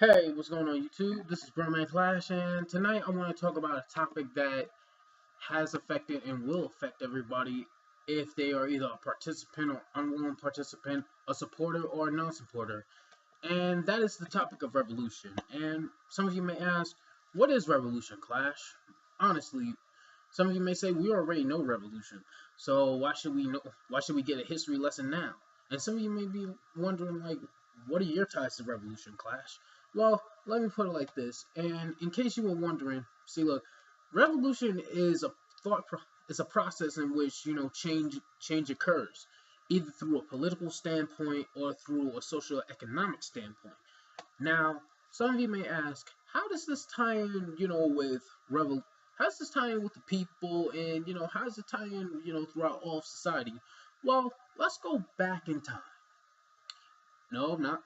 Hey, what's going on YouTube? This is Brotman Flash, and tonight I want to talk about a topic that has affected and will affect everybody if they are either a participant or unwilling participant, a supporter or a non-supporter. And that is the topic of revolution. And some of you may ask, what is revolution, Clash? Honestly, some of you may say we already know revolution, so why should we get a history lesson now? And some of you may be wondering, like, what are your ties to revolution, Clash? Well, let me put it like this. And in case you were wondering, see, look, revolution is a is a process in which change occurs, either through a political standpoint or through a social economic standpoint. Now, some of you may ask, how does this tie in, with revel? How does this tie in with the people, and how does it tie in, throughout all of society? Well, let's go back in time. No, not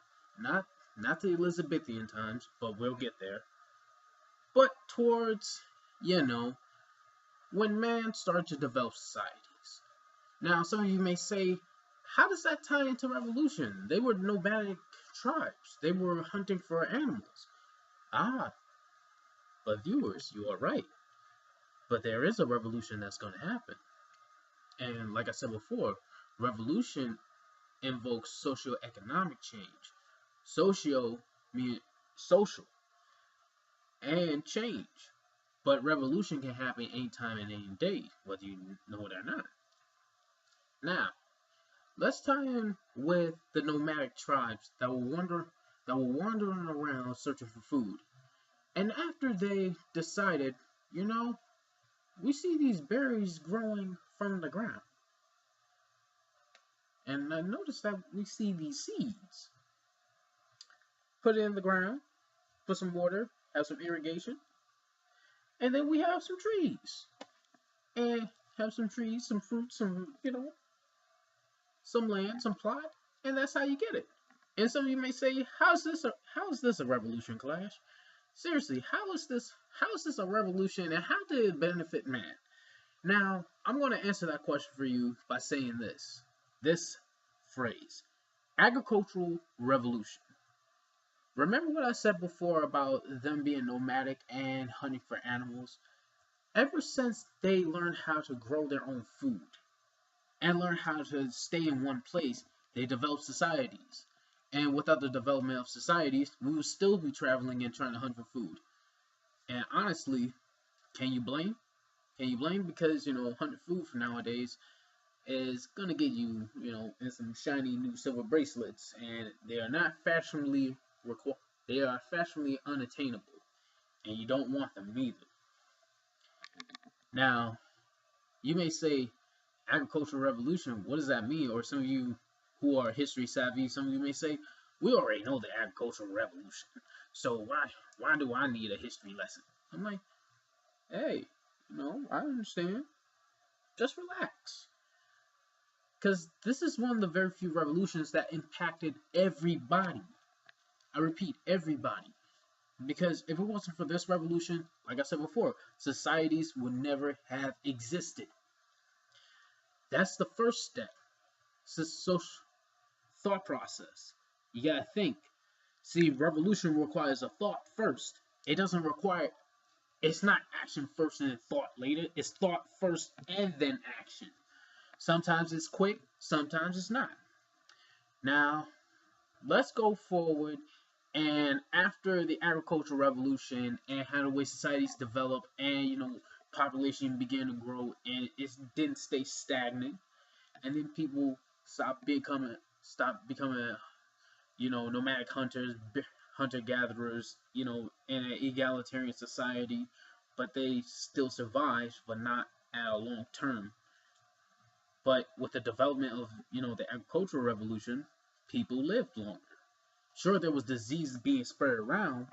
not the Elizabethan times, but we'll get there. But towards, you know, when man started to develop societies. Now, some of you may say, how does that tie into revolution? They were nomadic tribes. They were hunting for animals. Ah, but viewers, you are right. But there is a revolution that's going to happen. And like I said before, revolution invokes socio-economic change. Socio means social and change. But revolution can happen anytime and any day, whether you know it or not. Now, let's tie in with the nomadic tribes that were wandering around searching for food. And after they decided, you know, we see these berries growing from the ground. And I noticed that we see these seeds. Put it in the ground, put some water, have some irrigation, and then we have some trees. And have some trees, some fruit, some land, some plot, and that's how you get it. And some of you may say, how is this a revolution, Clash? Seriously, how is this a revolution, and how did it benefit man? Now, I'm going to answer that question for you by saying this phrase, agricultural revolution. Remember what I said before about them being nomadic and hunting for animals? Ever since they learned how to grow their own food and learn how to stay in one place, they developed societies. And without the development of societies, we would still be traveling and trying to hunt for food. And honestly, can you blame? Can you blame? Because, hunting food for nowadays is gonna get you, in some shiny new silver bracelets, and they are not fashionably they are fashionably unattainable, and you don't want them either. Now, you may say, agricultural revolution, what does that mean? Or some of you who are history savvy, some of you may say, we already know the agricultural revolution, so why do I need a history lesson? I'm like, hey, I understand. Just relax. Because this is one of the very few revolutions that impacted everybody. I repeat, everybody. Because if it wasn't for this revolution, like I said before, societies would never have existed. That's the first step. It's a social thought process. You gotta think. See, revolution requires a thought first. It doesn't require, it's not action first and then thought later. It's thought first and then action. Sometimes it's quick, sometimes it's not. Now, let's go forward. And after the agricultural revolution and how the way societies developed and population began to grow and it didn't stay stagnant, and then people stopped becoming nomadic hunters, hunter gatherers, in an egalitarian society, but they still survived, but not at a long term. But with the development of the agricultural revolution, people lived longer. Sure, there was disease being spread around,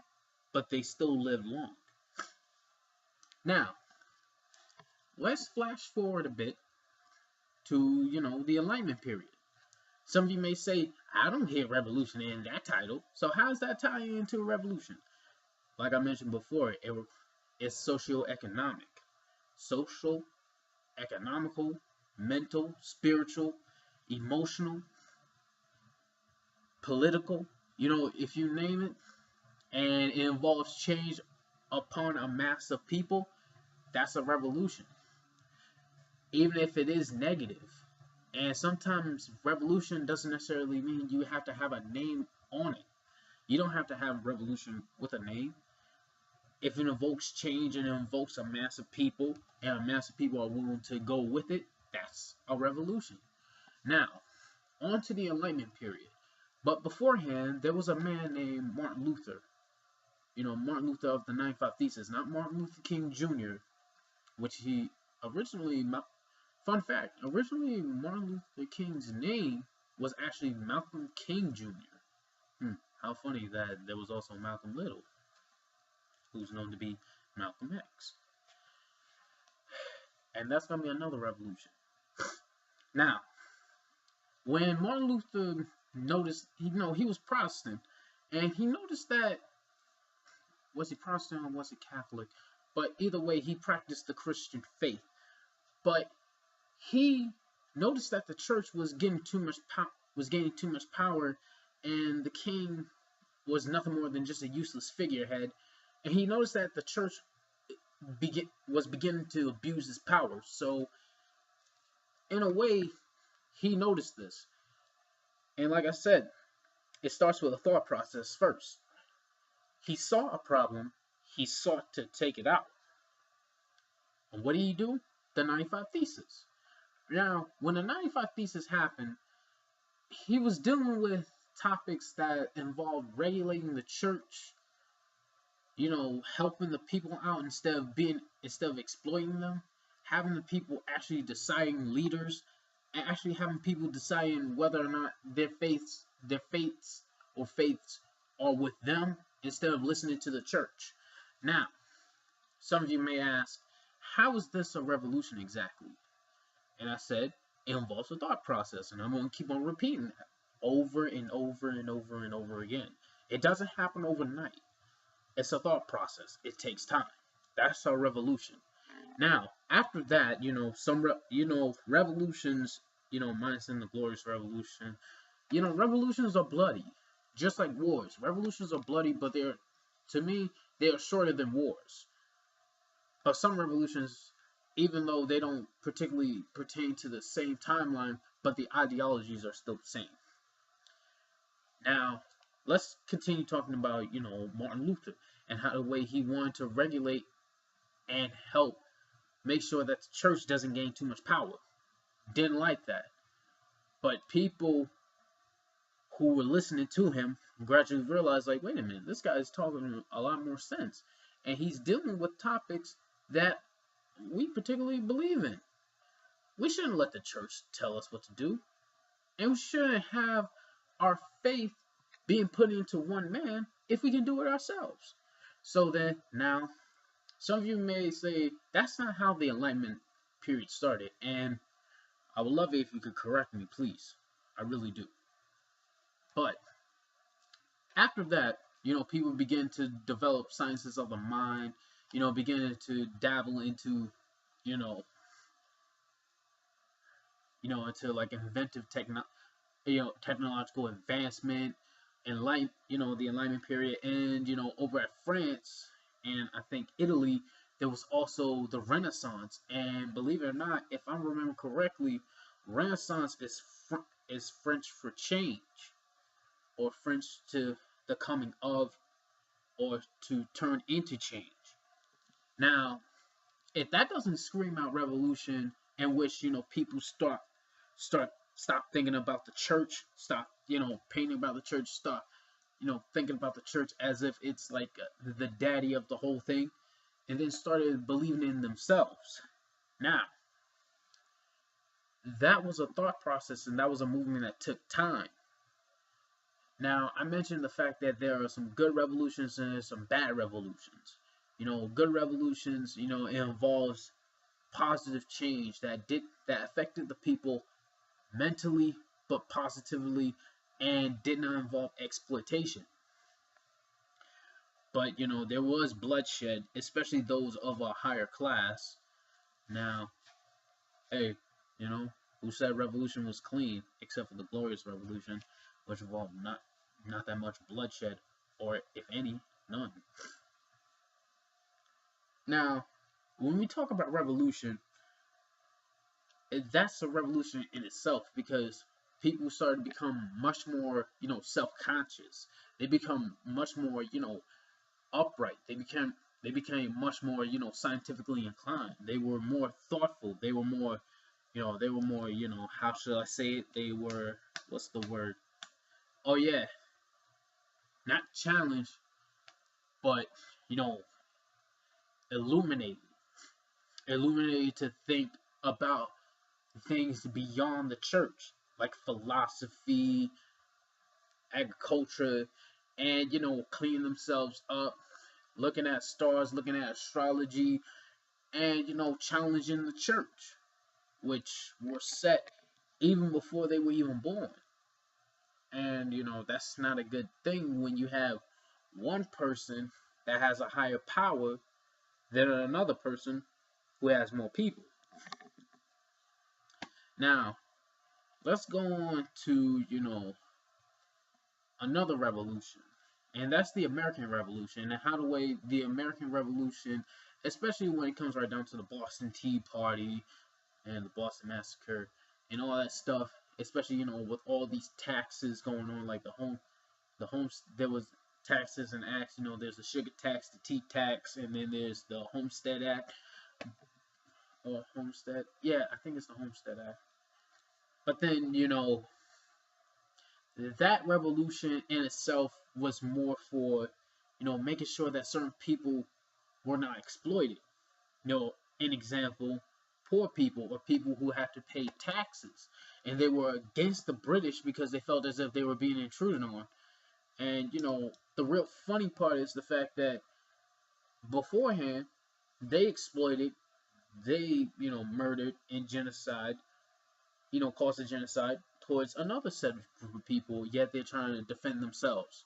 but they still lived long. Now, let's flash forward a bit to the Enlightenment period. Some of you may say, I don't hear revolution in that title, so how does that tie into a revolution? Like I mentioned before, it's socio-economic, social, economical, mental, spiritual, emotional, political. If you name it, and it involves change upon a mass of people, that's a revolution, even if it is negative. And sometimes revolution doesn't necessarily mean you have to have a name on it. You don't have to have revolution with a name. If it invokes change and it invokes a mass of people, and a mass of people are willing to go with it, that's a revolution. Now, on to the Enlightenment period. But beforehand, there was a man named Martin Luther. Martin Luther of the 95 Thesis, not Martin Luther King Jr., which he originally, fun fact, originally Martin Luther King's name was actually Malcolm King Jr. How funny that there was also Malcolm Little, who's known to be Malcolm X. And that's going to be another revolution. Now, when Martin Luther noticed, he was Protestant, and he noticed that, was he Protestant or was he Catholic? But either way, he practiced the Christian faith. But he noticed that the church was getting too much power, and the king was nothing more than just a useless figurehead. And he noticed that the church was beginning to abuse his power. So, in a way, he noticed this. And like I said, it starts with a thought process first. He saw a problem, he sought to take it out. And what did he do? The 95 Thesis. Now, when the 95 Thesis happened, he was dealing with topics that involved regulating the church, helping the people out instead of exploiting them, having the people actually deciding leaders, and actually having people deciding whether or not their faiths are with them instead of listening to the church. Now, some of you may ask, how is this a revolution exactly? And I said, it involves a thought process, and I'm going to keep on repeating that over and over and over and over again. It doesn't happen overnight. It's a thought process. It takes time. That's a revolution. Now, after that, revolutions, minus in the Glorious Revolution, revolutions are bloody, just like wars. Revolutions are bloody, but to me, they are shorter than wars. But some revolutions, even though they don't particularly pertain to the same timeline, but the ideologies are still the same. Now, let's continue talking about, Martin Luther and how the way he wanted to regulate and help make sure that the church doesn't gain too much power. Didn't like that. But people who were listening to him gradually realized, like, wait a minute, this guy is talking a lot more sense. And he's dealing with topics that we particularly believe in. We shouldn't let the church tell us what to do. And we shouldn't have our faith being put into one man if we can do it ourselves. So then, now, some of you may say, that's not how the Enlightenment period started. And I would love it if you could correct me, please. I really do. But after that, people begin to develop sciences of the mind, beginning to dabble into, into like inventive technological advancement, the Enlightenment period, and over at France and I think Italy, there was also the Renaissance. And believe it or not, if I remember correctly, Renaissance is French for change, or French to the coming of, or to turn into change. Now, if that doesn't scream out revolution, in which people stop thinking about the church, stop painting about the church, stop thinking about the church as if it's like the daddy of the whole thing, and then started believing in themselves. Now, that was a thought process, and that was a movement that took time. Now, I mentioned the fact that there are some good revolutions and some bad revolutions. Good revolutions, it involves positive change that affected the people mentally but positively, and did not involve exploitation. But there was bloodshed, especially those of a higher class. Now, hey, who said revolution was clean, except for the Glorious Revolution, which involved not that much bloodshed, or if any. None. Now, when we talk about revolution, that's a revolution in itself because people started to become much more, self-conscious. They become much more, upright. They became much more, scientifically inclined. They were more thoughtful. They were more, how should I say it? They were, what's the word? Oh yeah, not challenged, but you know, illuminated, illuminated to think about things beyond the church, like philosophy, agriculture, and cleaning themselves up, looking at stars, looking at astrology, and challenging the church, which were set even before they were even born. And that's not a good thing when you have one person that has a higher power than another person who has more people. Now, let's go on to, another revolution. And that's the American Revolution, and how the way the American Revolution, especially when it comes right down to the Boston Tea Party and the Boston Massacre and all that stuff, especially with all these taxes going on, like there was taxes and acts. There's the sugar tax, the tea tax, and then there's the Homestead Act or Homestead. Yeah, I think it's the Homestead Act. But then that revolution in itself was more for making sure that certain people were not exploited. An example, poor people or people who have to pay taxes, and they were against the British because they felt as if they were being intruded on. And the real funny part is the fact that beforehand they exploited, they murdered and genocide, caused a genocide towards another set of group of people, yet they're trying to defend themselves.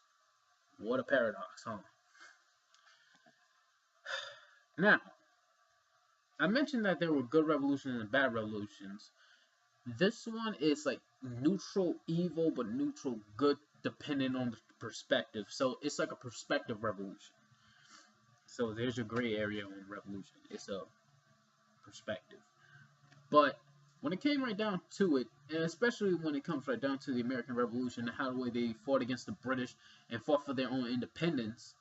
What a paradox, huh? Now, I mentioned that there were good revolutions and bad revolutions. This one is like neutral evil, but neutral good, depending on the perspective. So it's like a perspective revolution. So there's your gray area on revolution. It's a perspective. But when it came right down to it, and especially when it comes right down to the American Revolution and how the way they fought against the British and fought for their own independence,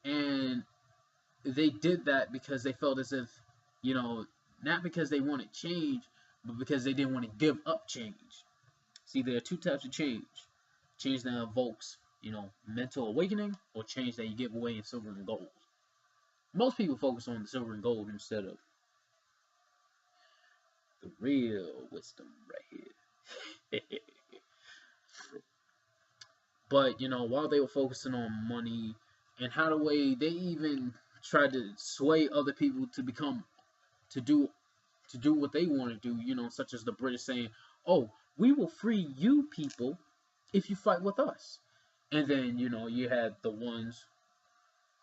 and they did that because they felt as if, not because they wanted change, but because they didn't want to give up change. See, there are two types of change: change that evokes, mental awakening, or change that you give away in silver and gold. Most people focus on the silver and gold instead of the real wisdom right here. But while they were focusing on money and how the way they even tried to sway other people to become to do what they want to do, such as the British saying, "Oh, we will free you people if you fight with us." And then you had the ones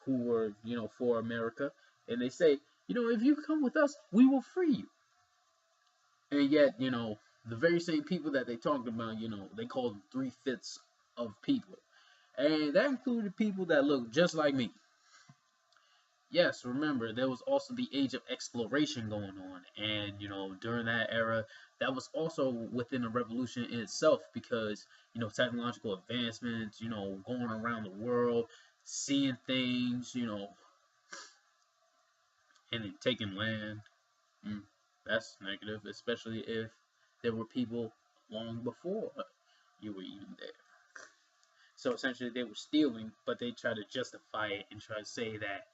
who were for America, and they say, "If you come with us, we will free you." And yet, the very same people that they talked about, they called them 3/5 of people. And that included people that looked just like me. Yes, remember, there was also the age of exploration going on. And, during that era, that was also within a revolution in itself because, technological advancements, going around the world, seeing things, and then taking land. That's negative, especially if there were people long before you were even there. So essentially, they were stealing, but they try to justify it and try to say that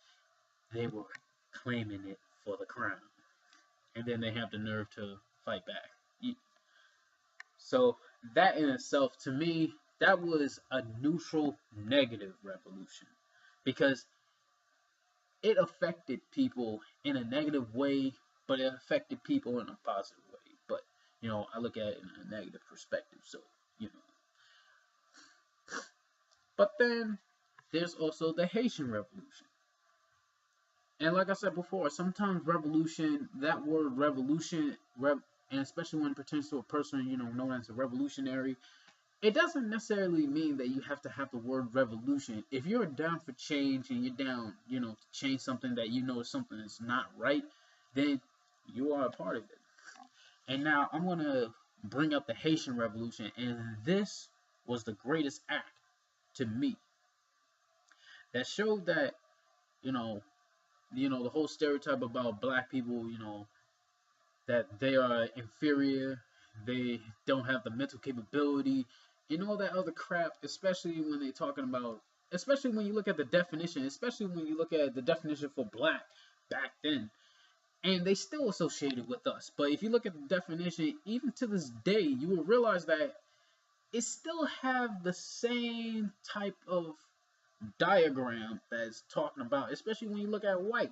they were claiming it for the crown. And then they have the nerve to fight back. So that in itself, to me, that was a neutral negative revolution because it affected people in a negative way, but it affected people in a positive way. But I look at it in a negative perspective. So but then there's also the Haitian Revolution. And like I said before, sometimes revolution, that word revolution, and especially when it pertains to a person, known as a revolutionary, it doesn't necessarily mean that you have to have the word revolution. If you're down for change and you're down, to change something that you know is something that's not right, then you are a part of it. And now I'm gonna bring up the Haitian Revolution, and this was the greatest act to me that showed that you know, the whole stereotype about black people, that they are inferior, they don't have the mental capability, and all that other crap. Especially when they're talking about, especially when you look at the definition, especially when you look at the definition for black back then, and they still associated with us. But if you look at the definition, even to this day, you will realize that it still have the same type of diagram that's talking about, especially when you look at white.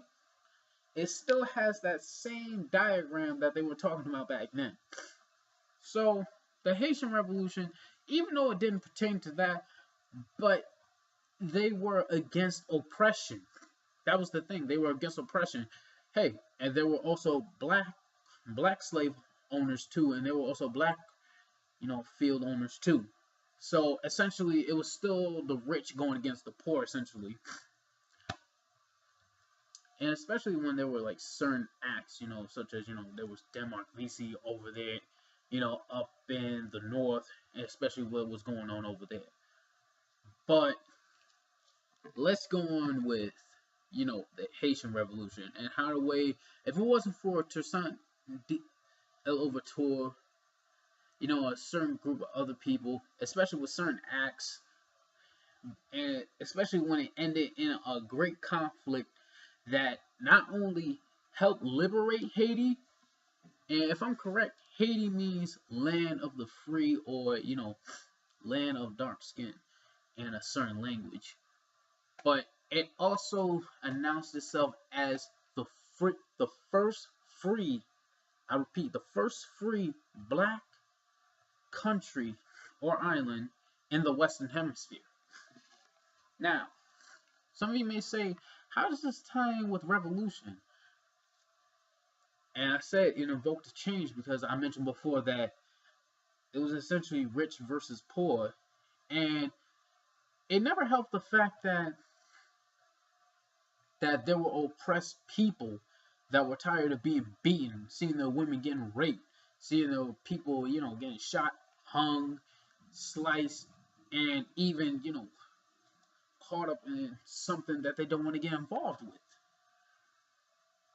It still has that same diagram that they were talking about back then. So the Haitian Revolution, even though it didn't pertain to that, but they were against oppression. That was the thing. They were against oppression. Hey, and there were also black slave owners too, and there were also black, field owners too. So essentially, it was still the rich going against the poor, essentially. And especially when there were like certain acts, such as there was Denmark VC over there, up in the north, and especially what was going on over there. But let's go on with the Haitian Revolution and how the way, if it wasn't for Toussaint Louverture, a certain group of other people, especially with certain acts, and especially when it ended in a great conflict that not only helped liberate Haiti, and if I'm correct, Haiti means land of the free, or land of dark skin in a certain language. But it also announced itself as the first free, I repeat, the first free black country or island in the Western Hemisphere. Now, some of you may say, how does this tie in with revolution? And I said it invoked a change because I mentioned before that it was essentially rich versus poor, and it never helped the fact that there were oppressed people that were tired of being beaten, seeing their women getting raped, seeing their people, getting shot, hung, sliced, and even, caught up in something that they don't want to get involved with.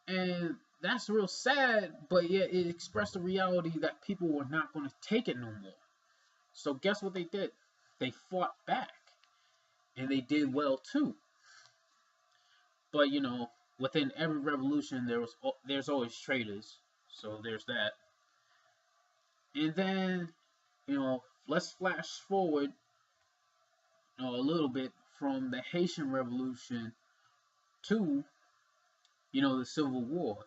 And that's real sad, but yet it expressed the reality that people were not going to take it no more. So guess what they did? They fought back, and they did well too. But within every revolution, there's always traitors. So there's that. And then, let's flash forward, a little bit from the Haitian Revolution to, the Civil War.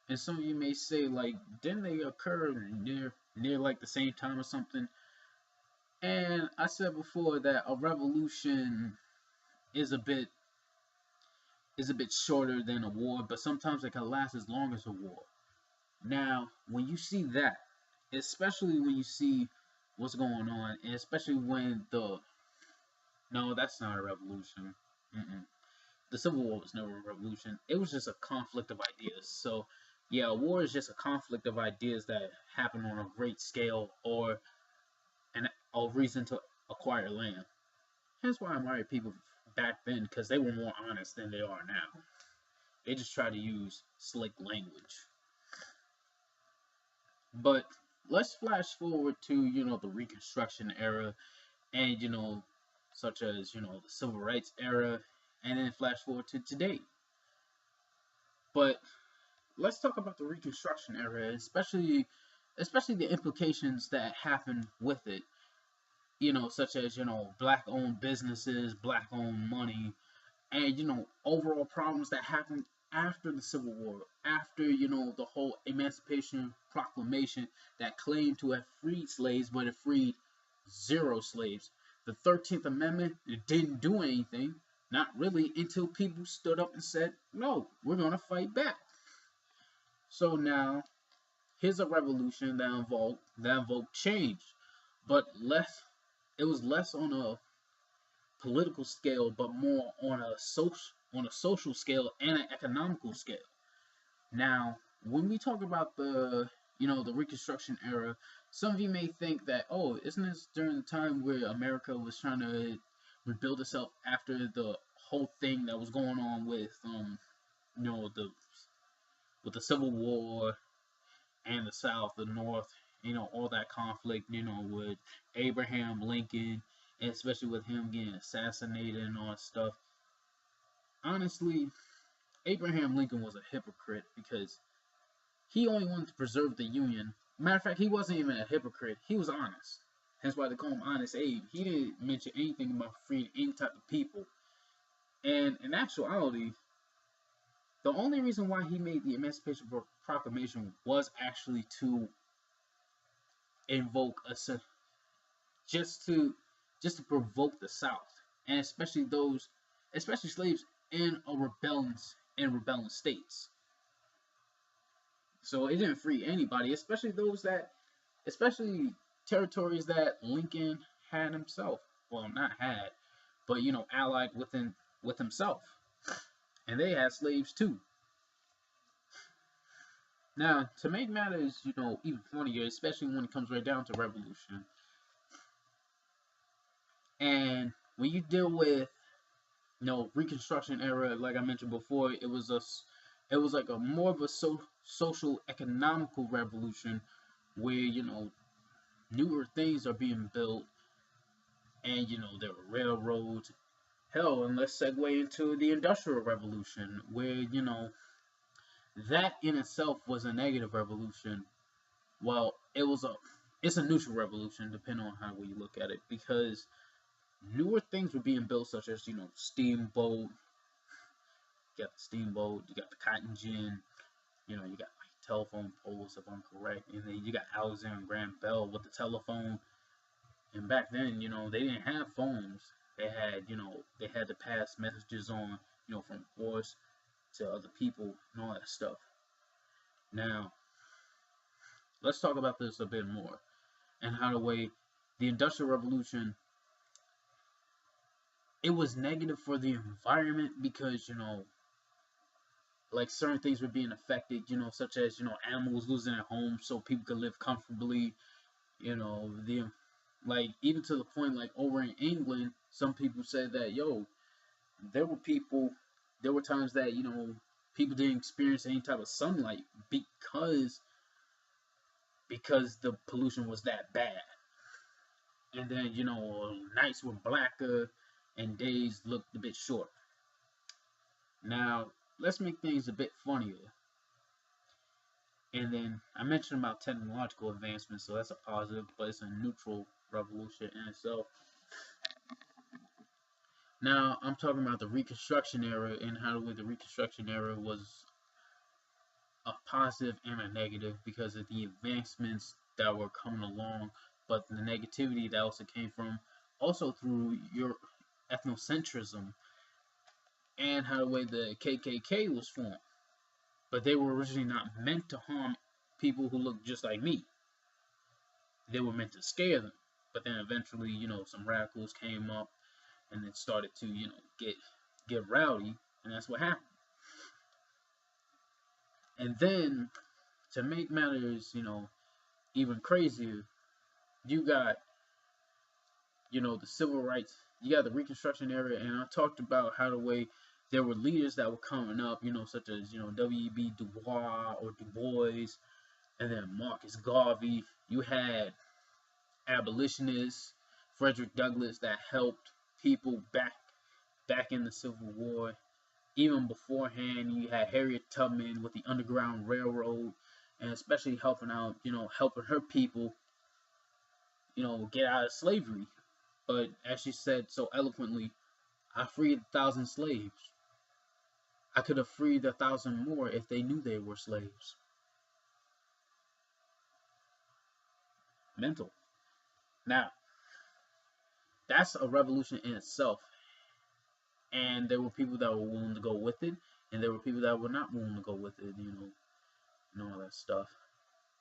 And some of you may say, like, didn't they occur near like the same time or something? And I said before that a revolution is a bit shorter than a war, but sometimes it can last as long as a war. Now, when you see that, especially when you see what's going on, and especially when no, that's not a revolution. The Civil War was never a revolution. It was just a conflict of ideas. So, yeah, a war is just a conflict of ideas that happen on a great scale, or a reason to acquire land. Hence why I admire people back then, because they were more honest than they are now. They just try to use slick language. But let's flash forward to, the Reconstruction era, and, such as, the Civil Rights era, and then flash forward to today. But let's talk about the Reconstruction era, especially the implications that happen with it. Such as, black-owned businesses, black-owned money, and, overall problems that happened after the Civil War, after, the whole Emancipation Proclamation that claimed to have freed slaves, but it freed 0 slaves. The 13th Amendment, it didn't do anything, not really, until people stood up and said, no, we're going to fight back. So now, here's a revolution that invoked change. But let's it was less on a political scale, but more on a social scale and an economical scale. Now, when we talk about the Reconstruction era, some of you may think that, oh, isn't this during the time where America was trying to rebuild itself after the whole thing that was going on with you know the with the Civil War and the South, the North, all that conflict, with Abraham Lincoln, and especially with him getting assassinated and all that stuff. Honestly, Abraham Lincoln was a hypocrite because he only wanted to preserve the Union. Matter of fact, he wasn't even a hypocrite. He was honest. Hence why they call him Honest Abe. He didn't mention anything about freeing any type of people. And in actuality, the only reason why he made the Emancipation Proclamation was actually to invoke a just to just to provoke the South, and especially slaves in rebellion states. So it didn't free anybody, especially territories that Lincoln had himself. Well, not had, but allied with himself, and they had slaves too. Now, to make matters, even funnier, especially when it comes right down to revolution, and when you deal with Reconstruction era, like I mentioned before, it was like a more of a social economical revolution where newer things are being built, and there were railroads. Hell, and let's segue into the Industrial Revolution, where that in itself was a negative revolution. Well, it's a neutral revolution, depending on how you look at it, because newer things were being built, such as steamboat. You got the steamboat, you got the cotton gin, you got like telephone poles, if I'm correct, and then you got Alexander Graham Bell with the telephone. And back then, they didn't have phones. They had to pass messages on, from voice to other people and all that stuff. Now, let's talk about this a bit more and how the Industrial Revolution, it was negative for the environment because like certain things were being affected, such as animals losing their homes so people could live comfortably. The like even to the point like over in England, some people said that there were people, there were times that people didn't experience any type of sunlight because the pollution was that bad. And then nights were blacker and days looked a bit short. Now let's make things a bit funnier. And then I mentioned about technological advancements, so that's a positive, but it's a neutral revolution in itself. Now I'm talking about the Reconstruction era and how the Reconstruction era was a positive and a negative because of the advancements that were coming along, but the negativity that also came from also through your ethnocentrism and how the KKK was formed. But they were originally not meant to harm people who looked just like me. They were meant to scare them. But then eventually, some radicals came up and then started to, get rowdy, and that's what happened. And then, to make matters, even crazier, you got, the civil rights, you got the Reconstruction era, and I talked about how there were leaders that were coming up, such as, W.E.B. Du Bois or Du Bois, and then Marcus Garvey. You had abolitionists, Frederick Douglass, that helped people back in the Civil War. Even beforehand, you had Harriet Tubman with the Underground Railroad, and especially helping her people, get out of slavery. But as she said so eloquently, I freed 1,000 slaves. I could have freed 1,000 more if they knew they were slaves. Mental. Now, that's a revolution in itself. And there were people that were willing to go with it, and there were people that were not willing to go with it, and all that stuff.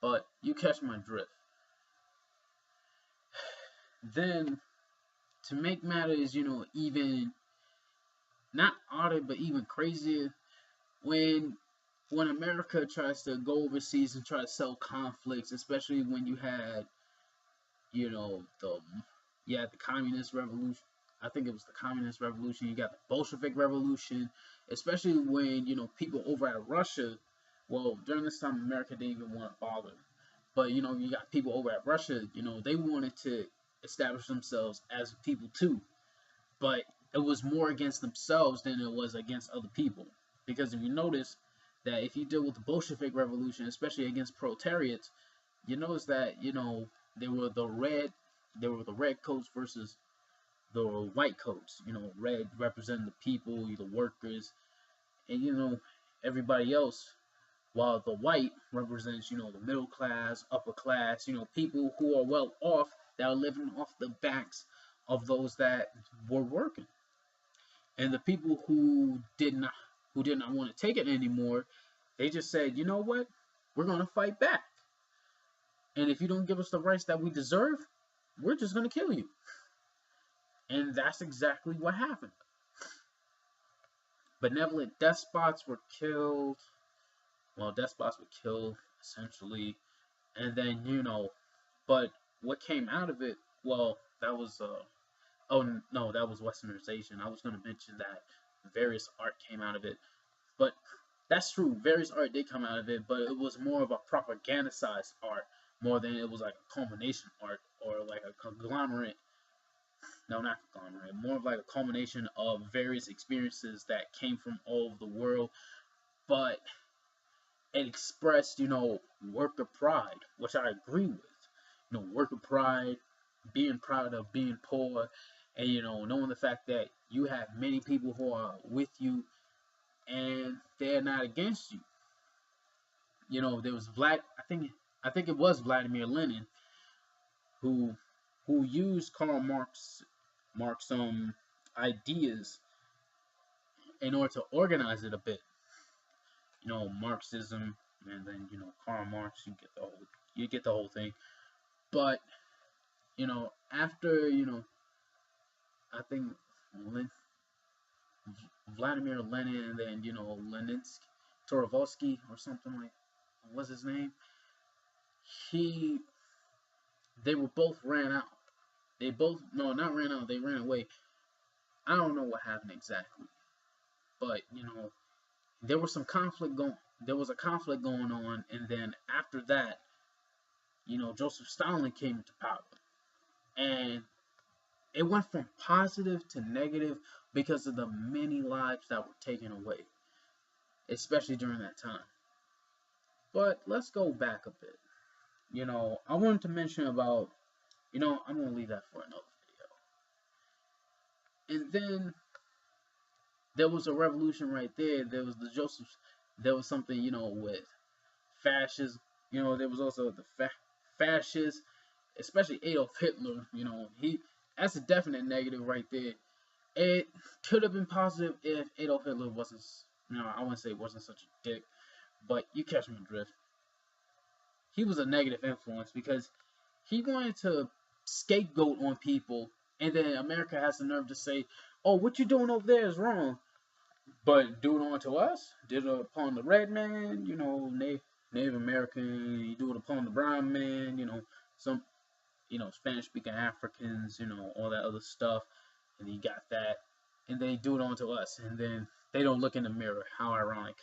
But you catch my drift. Then to make matters, even not odder, but even crazier, when America tries to go overseas and try to sell conflicts, especially when the the communist revolution. I think it was the communist revolution. You got the Bolshevik revolution, especially when people over at Russia. Well, during this time, America didn't even want to bother, but you got people over at Russia. They wanted to establish themselves as people too, but it was more against themselves than it was against other people. Because if you notice that if you deal with the Bolshevik revolution, especially against proletariats, you notice that there were the red coats versus the white coats. Red representing the people, the workers, and everybody else. While the white represents the middle class, upper class, people who are well off, that are living off the backs of those that were working. And the people who did not want to take it anymore, they just said, you know what, we're going to fight back. And if you don't give us the rights that we deserve, we're just going to kill you. And that's exactly what happened. Benevolent despots were killed. Well, despots were killed, essentially. And then, but what came out of it, well, that was, oh, no, that was Westernization. I was going to mention that various art came out of it. But that's true. Various art did come out of it, but it was more of a propagandized art more than it was like a culmination art or like a conglomerate. No, not conglomerate. More of like a culmination of various experiences that came from all over the world, but it expressed, worker pride, which I agree with. Worker pride, being proud of being poor, and knowing the fact that you have many people who are with you and they're not against you. There was I think it was Vladimir Lenin who used Karl Marx ideas in order to organize it a bit. Marxism, and then Karl Marx. You get the whole thing. But after I think Vladimir Lenin, and then Leninsky, Torovsky or something like, what's his name? They were both ran out. They both not ran out. They ran away. I don't know what happened exactly, but there was some conflict going. There was a conflict going on, and then after that, Joseph Stalin came into power, and it went from positive to negative because of the many lives that were taken away, especially during that time. But let's go back a bit. I wanted to mention about, I'm going to leave that for another video. And then there was a revolution right there. There was there was something, with fascists. There was also the fascists, especially Adolf Hitler. That's a definite negative right there. It could have been positive if Adolf Hitler wasn't, I wouldn't say wasn't such a dick, but you catch my drift. He was a negative influence because he wanted to scapegoat on people, and then America has the nerve to say, "Oh, what you doing over there is wrong," but do it onto us. Did it upon the red man, Native American. You do it upon the brown man, some, Spanish speaking Africans, all that other stuff, and you got that, and they do it onto us, and then they don't look in the mirror. How ironic.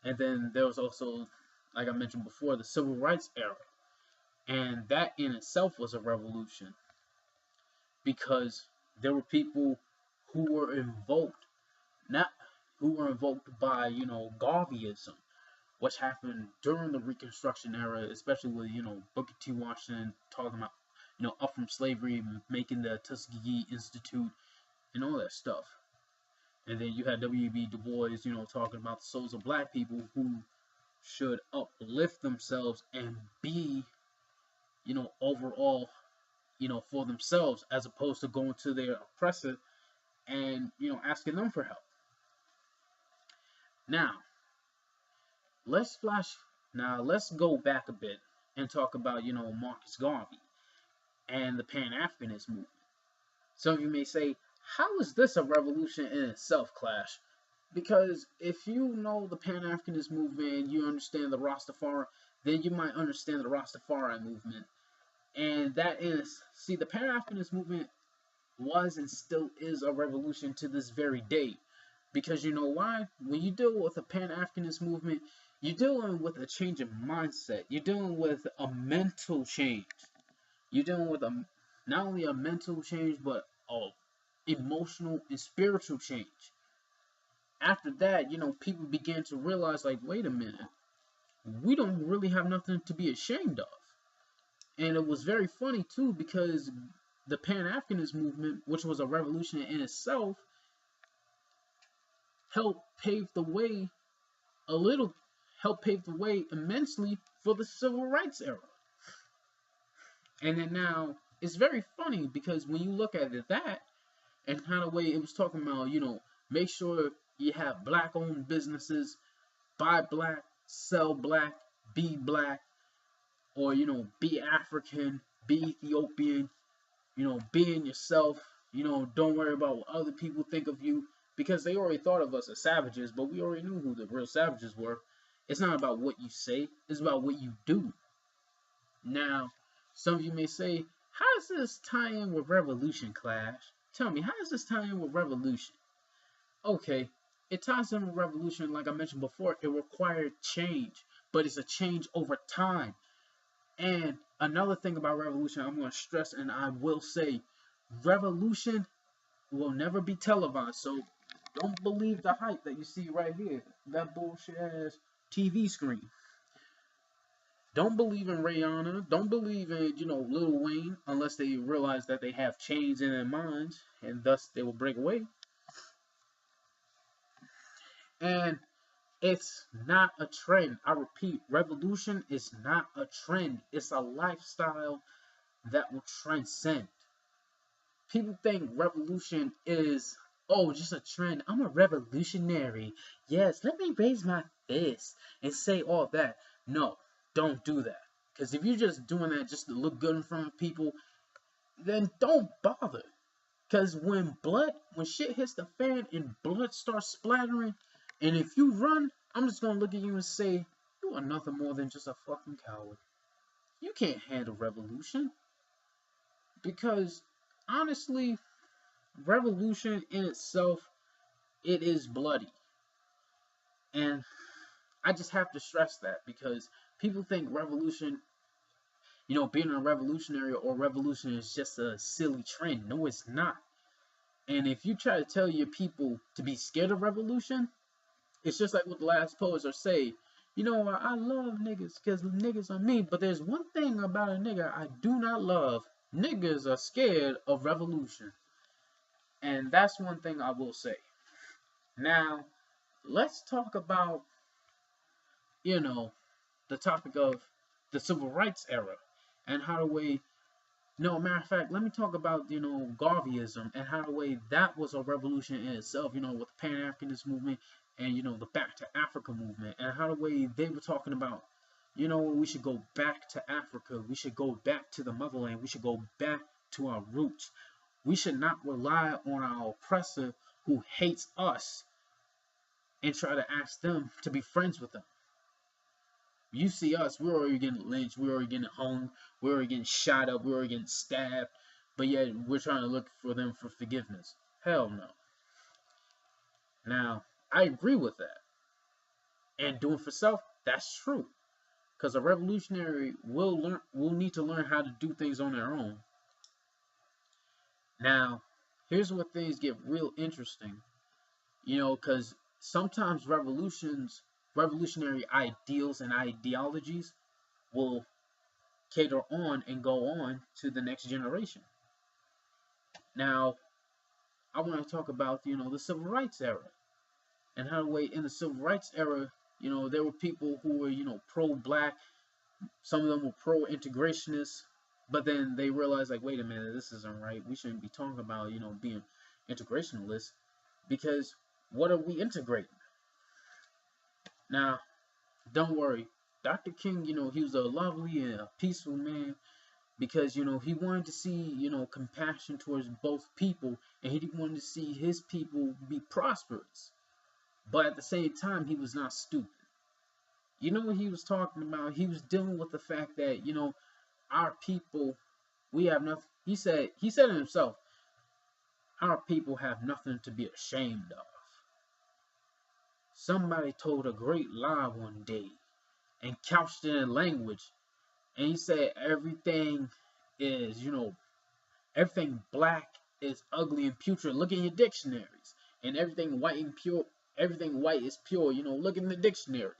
And then there was also, like I mentioned before, the Civil Rights era. And that in itself was a revolution because there were people who were invoked, not who were invoked by, Garveyism, which happened during the Reconstruction era, especially with, Booker T. Washington talking about, up from slavery, making the Tuskegee Institute, and all that stuff. And then you had W.B. Du Bois, talking about the souls of black people who should uplift themselves and be, overall, for themselves, as opposed to going to their oppressor and, asking them for help. Now, let's go back a bit and talk about, Marcus Garvey and the Pan-Africanist movement. Some of you may say, how is this a revolution in itself, Clash? Because if you know the Pan-Africanist movement, you understand the Rastafari, then you might understand the Rastafari movement. And that is, see, the Pan-Africanist movement was and still is a revolution to this very day. Because you know why? When you deal with a Pan-Africanist movement, you're dealing with a change in mindset. You're dealing with a mental change. You're dealing with not only a mental change, but a emotional and spiritual change. After that, people began to realize, like, wait a minute, we don't really have nothing to be ashamed of. And it was very funny too, because the Pan-Africanist movement, which was a revolution in itself, helped pave the way helped pave the way immensely for the civil rights era. And then now it's very funny because when you look at it, that and kind of way it was talking about, make sure you have black-owned businesses, buy black, sell black, be black, or be African, be Ethiopian, being yourself, don't worry about what other people think of you, because they already thought of us as savages, but we already knew who the real savages were. It's not about what you say, it's about what you do. Now, some of you may say, how does this tie in with revolution, Clash? Tell me, how does this tie in with revolution? Okay, it ties in with revolution, like I mentioned before, it required change, but it's a change over time. And another thing about revolution, I'm going to stress and I will say, revolution will never be televised. So don't believe the hype that you see right here, that bullshit ass TV screen. Don't believe in Rihanna. Don't believe in, Lil Wayne unless they realize that they have chains in their minds and thus they will break away. And it's not a trend. I repeat, revolution is not a trend. It's a lifestyle that will transcend. People think revolution is, oh, just a trend. I'm a revolutionary. Yes, let me raise my fist and say all that. No, don't do that. Because if you're just doing that just to look good in front of people, then don't bother. Because when shit hits the fan and blood starts splattering, and if you run, I'm just gonna look at you and say, you are nothing more than just a fucking coward. You can't handle revolution. Because honestly, revolution in itself, it is bloody. And I just have to stress that because people think revolution, being a revolutionary or revolution is just a silly trend. No, it's not. And if you try to tell your people to be scared of revolution, it's just like what the last poets are saying. I love niggas because niggas are mean, but there's one thing about a nigga I do not love. Niggas are scared of revolution. And that's one thing I will say. Now, let's talk about, the topic of the civil rights era and how the way, matter of fact, let me talk about, Garveyism and how the way that was a revolution in itself, with the Pan-Africanist movement and, the Back to Africa movement and how the way they were talking about, we should go back to Africa. We should go back to the motherland. We should go back to our roots. We should not rely on our oppressor who hates us and try to ask them to be friends with them. You see us, we're already getting lynched, we're already getting hung, we're already getting shot up, we're already getting stabbed, but yet we're trying to look for them for forgiveness. Hell no. Now, I agree with that. And doing for self, that's true. Because a revolutionary will need to learn how to do things on their own. Now, here's where things get real interesting. Because sometimes revolutionary ideals and ideologies will cater on and go on to the next generation. Now, I want to talk about, the civil rights era and how the way in the civil rights era, there were people who were, pro-black, some of them were pro-integrationists, but then they realized, like, wait a minute, this isn't right. We shouldn't be talking about, being integrationalists because what are we integrating? Now, don't worry. Dr. King, he was a lovely and a peaceful man. because he wanted to see compassion towards both people, and he wanted to see his people be prosperous, but at the same time he was not stupid. You know what he was talking about? He was dealing with the fact that our people, we have nothing. He said it himself, our people have nothing to be ashamed of. Somebody told a great lie one day and couched it in language, and he said is everything black is ugly and putrid. Look in your dictionaries. And everything white is pure. Look in the dictionary.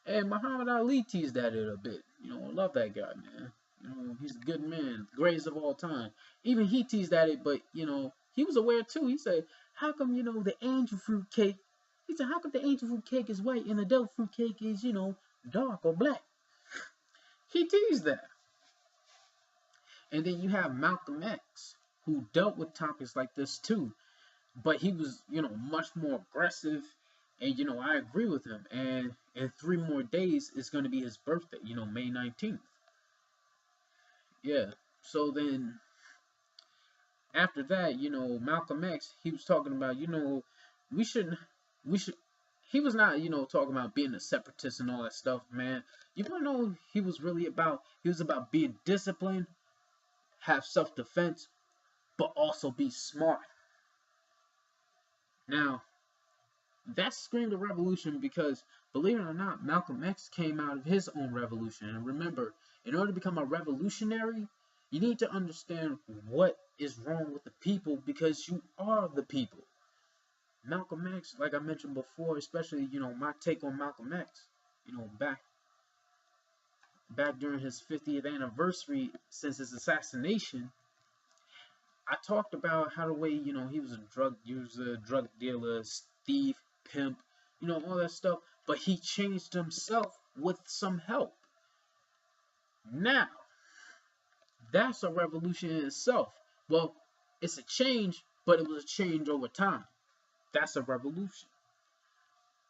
And Muhammad Ali teased at it a bit. I love that guy, man. He's a good man, greatest of all time. Even he teased at it, but he was aware too. He said, "How come the angel fruit cake?" He said, "How come the angel fruit cake is white and the devil fruit cake is dark or black?" He teased that. And then you have Malcolm X, who dealt with topics like this too, but he was much more aggressive. And I agree with him. And in 3 more days it's going to be his birthday, May 19th. Yeah. So then after that, Malcolm X, he was talking about, we shouldn't, we should. He was not, talking about being a separatist and all that stuff, man. You want to know he was really about? He was about being disciplined, have self-defense, but also be smart. Now, that screamed a revolution because, believe it or not, Malcolm X came out of his own revolution. And remember, in order to become a revolutionary, you need to understand what is wrong with the people, because you are the people. Malcolm X, like I mentioned before, especially, my take on Malcolm X, back during his 50th anniversary since his assassination, I talked about how the way, he was a drug user, drug dealer, thief, pimp, all that stuff, but he changed himself with some help. Now, that's a revolution in itself. Well, it's a change, but it was a change over time. That's a revolution.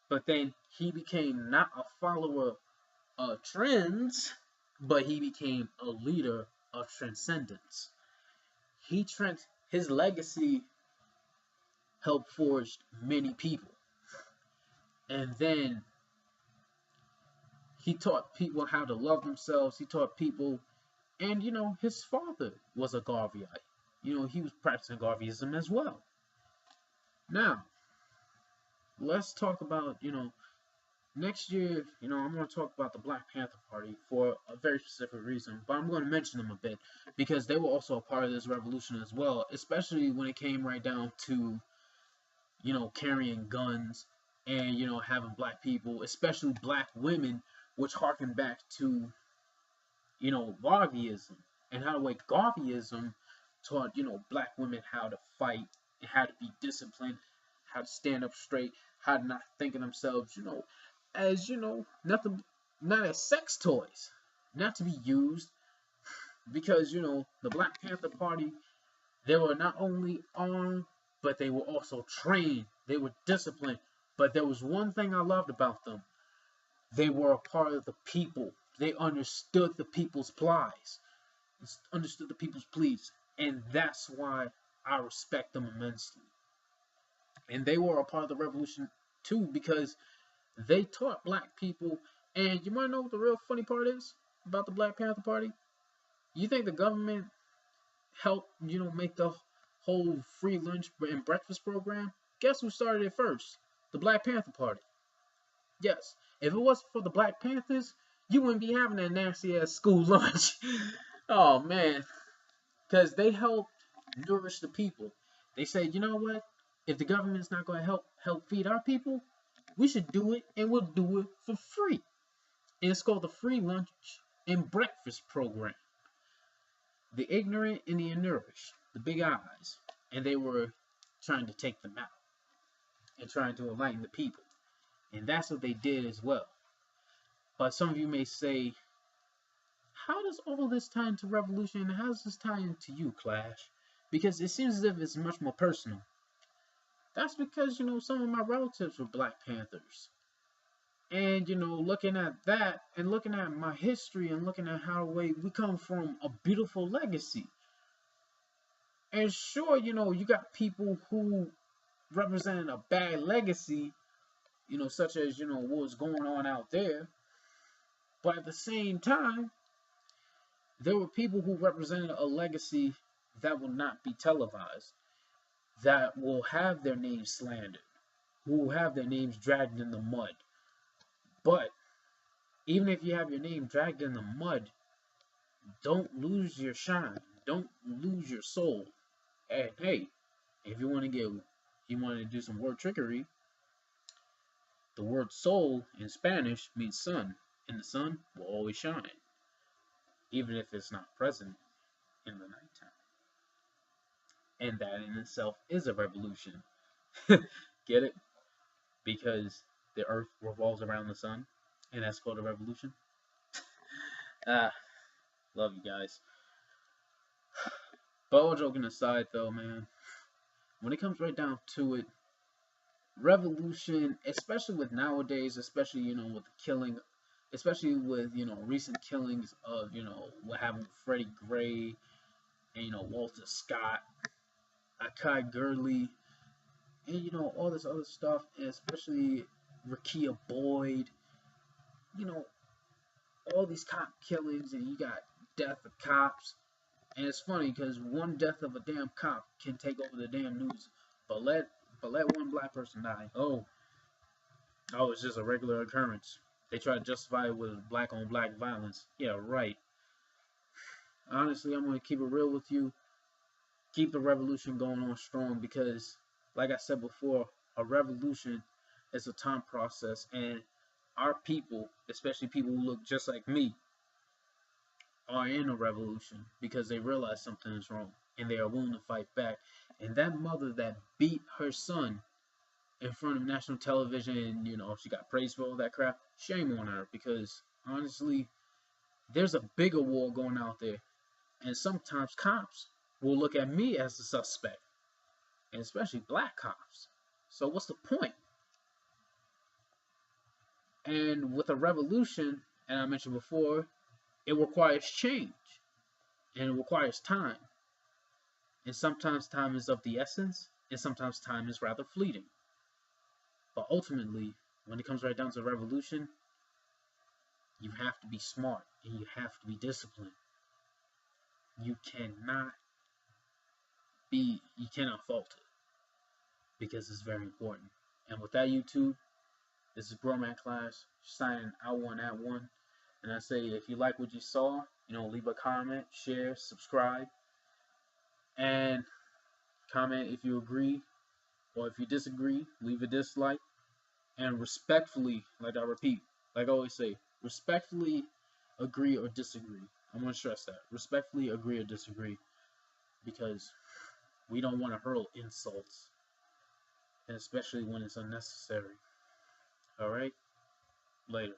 But then he became not a follower of trends, but he became a leader of transcendence. His legacy helped forge many people. And then he taught people how to love themselves. He taught people, and his father was a Garveyite. He was practicing Garveyism as well. Now, let's talk about, next year, I'm going to talk about the Black Panther Party for a very specific reason, but I'm going to mention them a bit because they were also a part of this revolution as well, especially when it came right down to, carrying guns and, having black people, especially black women, which harken back to, Garveyism, and how the way Garveyism taught, black women how to fight and how to be disciplined, how to stand up straight, how to not think of themselves, as nothing, not as sex toys, not to be used, because the Black Panther Party, they were not only armed, but they were also trained, they were disciplined. But there was one thing I loved about them: they were a part of the people. They understood the people's plies, understood the people's pleas, and that's why I respect them immensely. And they were a part of the revolution too, because they taught black people. And you want to know what the real funny part is about the Black Panther Party? You think the government helped, make the whole free lunch and breakfast program? Guess who started it first? The Black Panther Party. Yes. If it wasn't for the Black Panthers, you wouldn't be having that nasty ass school lunch. Oh man. Because they helped nourish the people. They said, you know what? If the government's not going to help feed our people, we should do it, and we'll do it for free. And it's called the Free Lunch and Breakfast Program. The ignorant and the nourished, the big eyes, and they were trying to take them out and trying to enlighten the people. And that's what they did as well. But some of you may say, how does all this tie into revolution, and how does this tie into you, Clash? Because it seems as if it's much more personal. That's because, some of my relatives were Black Panthers. And looking at that and looking at my history and looking at how we come from a beautiful legacy. And sure, you got people who represent a bad legacy, such as, what was going on out there. But at the same time, there were people who represented a legacy that will not be televised, that will have their names slandered, who will have their names dragged in the mud. But even if you have your name dragged in the mud, don't lose your shine. Don't lose your soul. And hey, if you want to do some word trickery, the word soul in Spanish means sun, and the sun will always shine, even if it's not present in the nighttime. And that in itself is a revolution. Get it? Because the earth revolves around the sun, and that's called a revolution. Ah, love you guys. But all joking aside, though, man, when it comes right down to it, revolution, especially with nowadays, especially with the killing, especially with recent killings of what happened with Freddie Gray and Walter Scott, Akai Gurley, and all this other stuff, and especially Rakia Boyd, you know all these cop killings, and you got death of cops. And it's funny because one death of a damn cop can take over the damn news, but let one black person die. Oh, it's just a regular occurrence. They try to justify it with black on black violence. Yeah, right. Honestly, I'm gonna keep it real with you. Keep the revolution going on strong because, like I said before, a revolution is a time process, and our people, especially people who look just like me, are in a revolution because they realize something is wrong and they are willing to fight back. And that mother that beat her son in front of national television, and she got praised for all that crap, shame on her, because honestly, there's a bigger war going out there. And sometimes cops will look at me as the suspect, and especially black cops. So what's the point? And with a revolution, and I mentioned before, it requires change and it requires time. And sometimes time is of the essence, and sometimes time is rather fleeting. But ultimately, when it comes right down to revolution, you have to be smart and you have to be disciplined. You cannot falter because it's very important. And with that, YouTube, this is Broman Class signing out one at one. And I say, if you like what you saw, leave a comment, share, subscribe, and comment if you agree, or if you disagree, leave a dislike. And respectfully, like I repeat, like I always say, respectfully agree or disagree. I'm going to stress that. Respectfully agree or disagree, because we don't want to hurl insults, and especially when it's unnecessary. All right? Later.